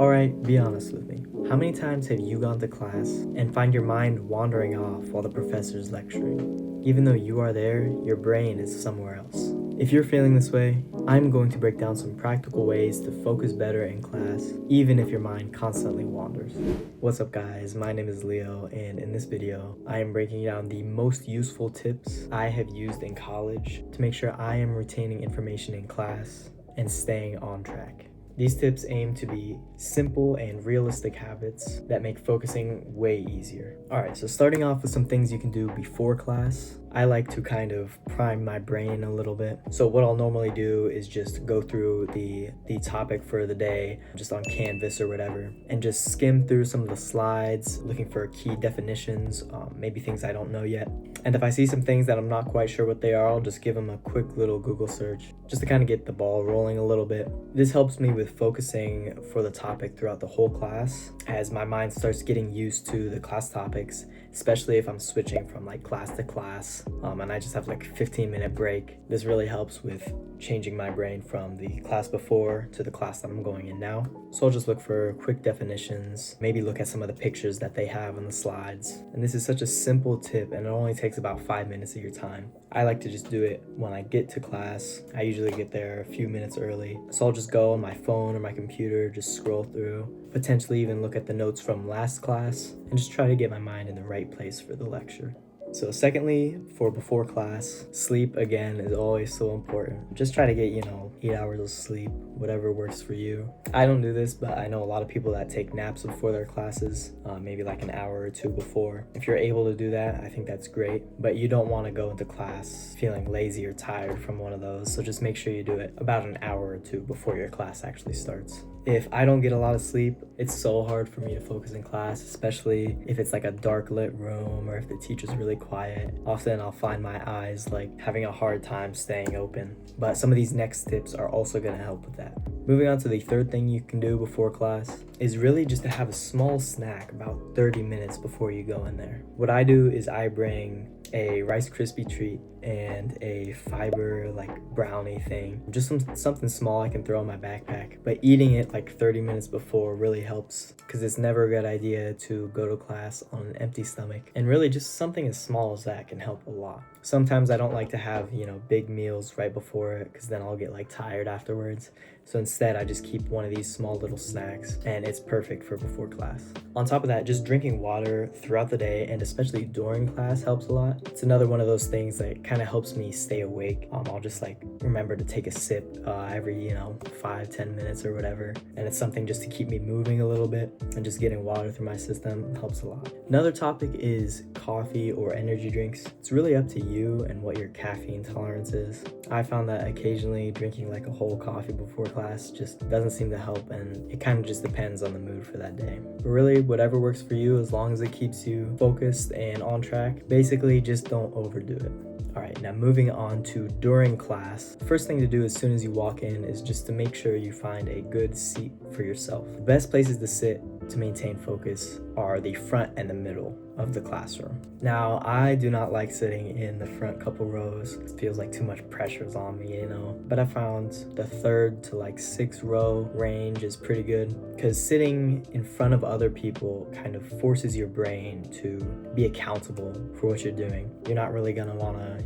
Alright, be honest with me. How many times have you gone to class and find your mind wandering off while the professor's lecturing? Even though you are there, your brain is somewhere else. If you're feeling this way, I'm going to break down some practical ways to focus better in class, even if your mind constantly wanders. What's up guys, my name is Leo, and in this video, I am breaking down the most useful tips I have used in college to make sure I am retaining information in class and staying on track. These tips aim to be simple and realistic habits that make focusing way easier. Alright, so starting off with some things you can do before class. I like to kind of prime my brain a little bit. So what I'll normally do is just go through the topic for the day, just on Canvas or whatever, and just skim through some of the slides, looking for key definitions, maybe things I don't know yet. And if I see some things that I'm not quite sure what they are, I'll just give them a quick little Google search, just to kind of get the ball rolling a little bit. This helps me with focusing for the topic throughout the whole class, as my mind starts getting used to the class topics, especially if I'm switching from like class to class, and I just have like a 15-minute break. This really helps with changing my brain from the class before to the class that I'm going in now. So I'll just look for quick definitions, maybe look at some of the pictures that they have on the slides. And this is such a simple tip, and it only takes about 5 minutes of your time. I like to just do it when I get to class. I usually get there a few minutes early. So I'll just go on my phone or my computer, just scroll through, potentially even look at the notes from last class, and just try to get my mind in the right place for the lecture. So secondly, for before class, sleep again is always so important. Just try to get, 8 hours of sleep, whatever works for you. I don't do this, but I know a lot of people that take naps before their classes, maybe like an hour or two before. If you're able to do that, I think that's great, but you don't want to go into class feeling lazy or tired from one of those. So just make sure you do it about an hour or two before your class actually starts. If I don't get a lot of sleep, it's so hard for me to focus in class, especially if it's like a dark lit room or if the teacher's really quiet. Often I'll find my eyes like having a hard time staying open. But some of these next tips are also going to help with that. Moving on to the third thing you can do before class is really just to have a small snack about 30 minutes before you go in there. What I do is I bring a Rice Krispie treat and a fiber like brownie thing, just something small I can throw in my backpack. But eating it like 30 minutes before really helps, because it's never a good idea to go to class on an empty stomach, and really just something as small as that can help a lot. Sometimes I don't like to have big meals right before it, because then I'll get like tired afterwards. So instead I just keep one of these small little snacks, and it's perfect for before class. On top of that, just drinking water throughout the day and especially during class helps a lot. It's another one of those things that kind of helps me stay awake. I'll just like remember to take a sip every 5-10 minutes or whatever, and it's something just to keep me moving a little bit, and just getting water through my system helps a lot. Another topic is coffee or energy drinks. It's really up to you and what your caffeine tolerance is. I found that occasionally drinking like a whole coffee before class just doesn't seem to help, and it kind of just depends on the mood for that day. But really, whatever works for you, as long as it keeps you focused and on track. Basically, just don't overdo it. Alright, now moving on to during class. The first thing to do as soon as you walk in is just to make sure you find a good seat for yourself. The best places to sit to maintain focus are the front and the middle of the classroom. Now, I do not like sitting in the front couple rows. It feels like too much pressure is on me, but I found the 3rd to like 6th row range is pretty good, because sitting in front of other people kind of forces your brain to be accountable for what you're doing. You're not really gonna wanna,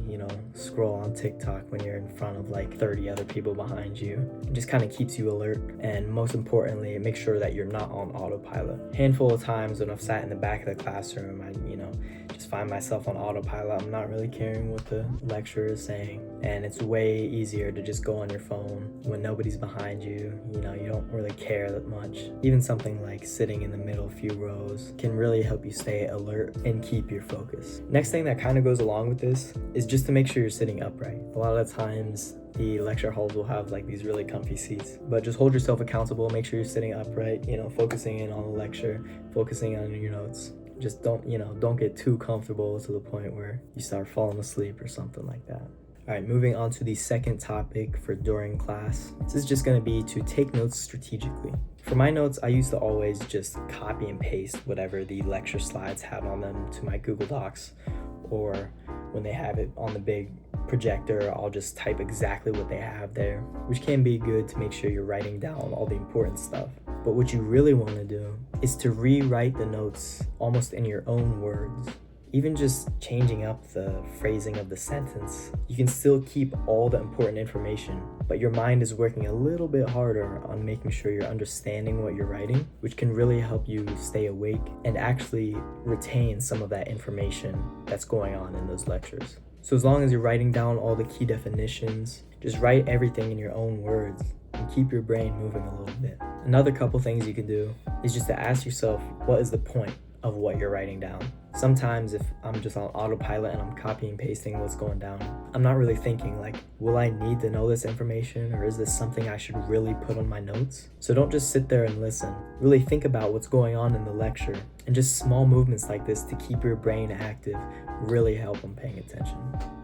scroll on TikTok when you're in front of like 30 other people behind you. It just kind of keeps you alert, and most importantly, make sure that you're not on autopilot. Handful of times when I've sat in the back of the classroom, I just find myself on autopilot. I'm not really caring what the lecturer is saying, and it's way easier to just go on your phone when nobody's behind you. You don't really care that much. Even something like sitting in the middle few rows can really help you stay alert and keep your focus. Next thing that kind of goes along with this is just to make sure you're sitting upright. A lot of the times the lecture halls will have like these really comfy seats, but just hold yourself accountable. Make sure you're sitting upright, focusing in on the lecture, focusing on your notes. Just don't get too comfortable to the point where you start falling asleep or something like that. All right, moving on to the second topic for during class. This is just going to be to take notes strategically. For my notes, I used to always just copy and paste whatever the lecture slides have on them to my Google Docs, or when they have it on the big projector, I'll just type exactly what they have there, which can be good to make sure you're writing down all the important stuff. But what you really want to do is to rewrite the notes almost in your own words. Even just changing up the phrasing of the sentence, you can still keep all the important information, but your mind is working a little bit harder on making sure you're understanding what you're writing, which can really help you stay awake and actually retain some of that information that's going on in those lectures. So as long as you're writing down all the key definitions, just write everything in your own words and keep your brain moving a little bit. Another couple things you can do is just to ask yourself, what is the point of what you're writing down? Sometimes if I'm just on autopilot and I'm copying and pasting what's going down, I'm not really thinking like, will I need to know this information, or is this something I should really put on my notes? So don't just sit there and listen. Really think about what's going on in the lecture, and just small movements like this to keep your brain active really help when paying attention.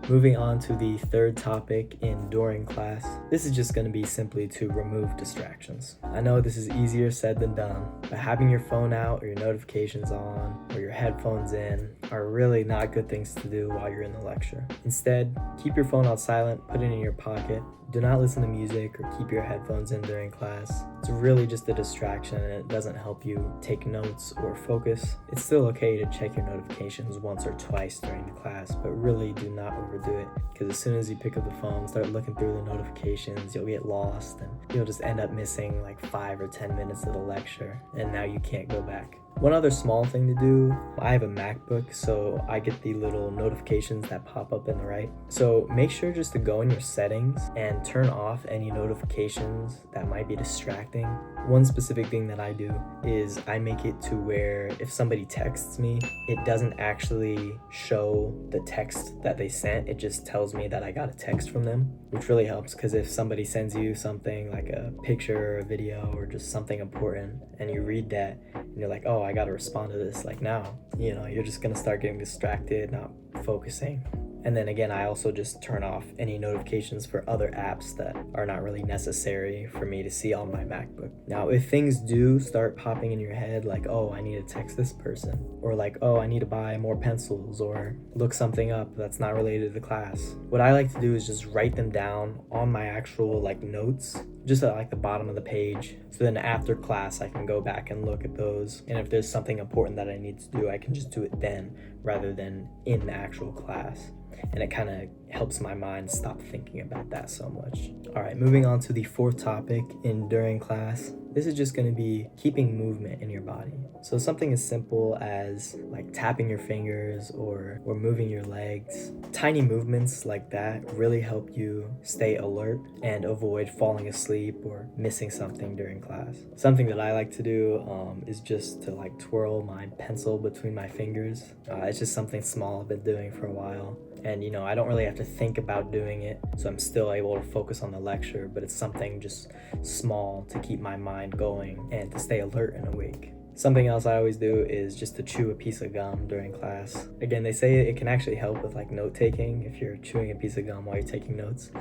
Moving on to the third topic in during class, this is just going to be simply to remove distractions. I know this is easier said than done, but having your phone out or your notifications on or your headphones in are really not good things to do while you're in the lecture. Instead, keep your phone on silent, put it in your pocket. Do not listen to music or keep your headphones in during class. It's really just a distraction and it doesn't help you take notes or focus. It's still okay to check your notifications once or twice during the class, but really do not overdo it, because as soon as you pick up the phone, start looking through the notifications, you'll get lost and you'll just end up missing like 5 or 10 minutes of the lecture, and now you can't go back. One other small thing to do, I have a MacBook, so I get the little notifications that pop up in the right. So make sure just to go in your settings and turn off any notifications that might be distracting. One specific thing that I do is I make it to where if somebody texts me, it doesn't actually show the text that they sent. It just tells me that I got a text from them, which really helps, because if somebody sends you something like a picture or a video or just something important and you read that and you're like, oh, I got to respond to this like now, you're just going to start getting distracted, not focusing. And then again, I also just turn off any notifications for other apps that are not really necessary for me to see on my MacBook. Now, if things do start popping in your head, like, oh, I need to text this person, or like, oh, I need to buy more pencils, or look something up that's not related to the class, what I like to do is just write them down on my actual like notes, just at like the bottom of the page. So then after class, I can go back and look at those. And if there's something important that I need to do, I can just do it then rather than in the actual class. And it kind of helps my mind stop thinking about that so much. All right, moving on to the fourth topic in during class. This is just going to be keeping movement in your body. So something as simple as like tapping your fingers or moving your legs. Tiny movements like that really help you stay alert and avoid falling asleep or missing something during class. Something that I like to do is just to like twirl my pencil between my fingers. It's just something small I've been doing for a while. And I don't really have to think about doing it, so I'm still able to focus on the lecture, but it's something just small to keep my mind going and to stay alert and awake. Something else I always do is just to chew a piece of gum during class. Again, they say it can actually help with like note taking. If you're chewing a piece of gum while you're taking notes,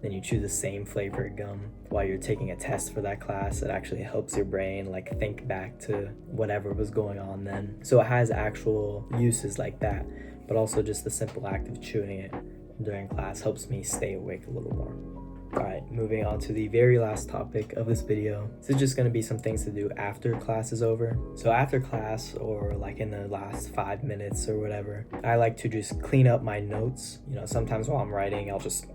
then you chew the same flavored gum while you're taking a test for that class, it actually helps your brain like think back to whatever was going on then. So it has actual uses like that, but also just the simple act of chewing it during class helps me stay awake a little more. Alright, moving on to the very last topic of this video. This is just going to be some things to do after class is over. So after class, or like in the last 5 minutes or whatever, I like to just clean up my notes. Sometimes while I'm writing, I'll just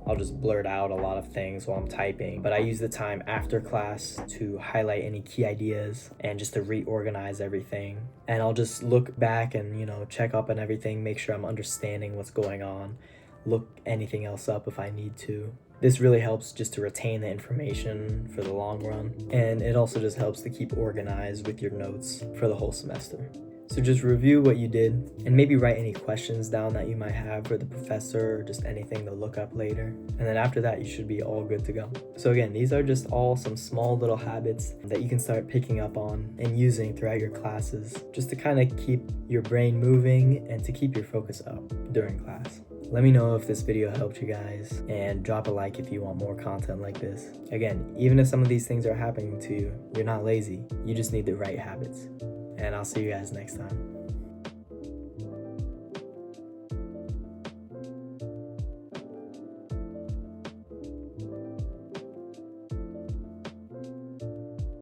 blurt out a lot of things while I'm typing, but I use the time after class to highlight any key ideas and just to reorganize everything. And I'll just look back and, check up on everything, make sure I'm understanding what's going on, look anything else up if I need to. This really helps just to retain the information for the long run, and it also just helps to keep organized with your notes for the whole semester. So just review what you did and maybe write any questions down that you might have for the professor or just anything to look up later. And then after that, you should be all good to go. So again, these are just all some small little habits that you can start picking up on and using throughout your classes, just to kind of keep your brain moving and to keep your focus up during class. Let me know if this video helped you guys, and drop a like if you want more content like this. Again, even if some of these things are happening to you, you're not lazy. You just need the right habits. And I'll see you guys next time.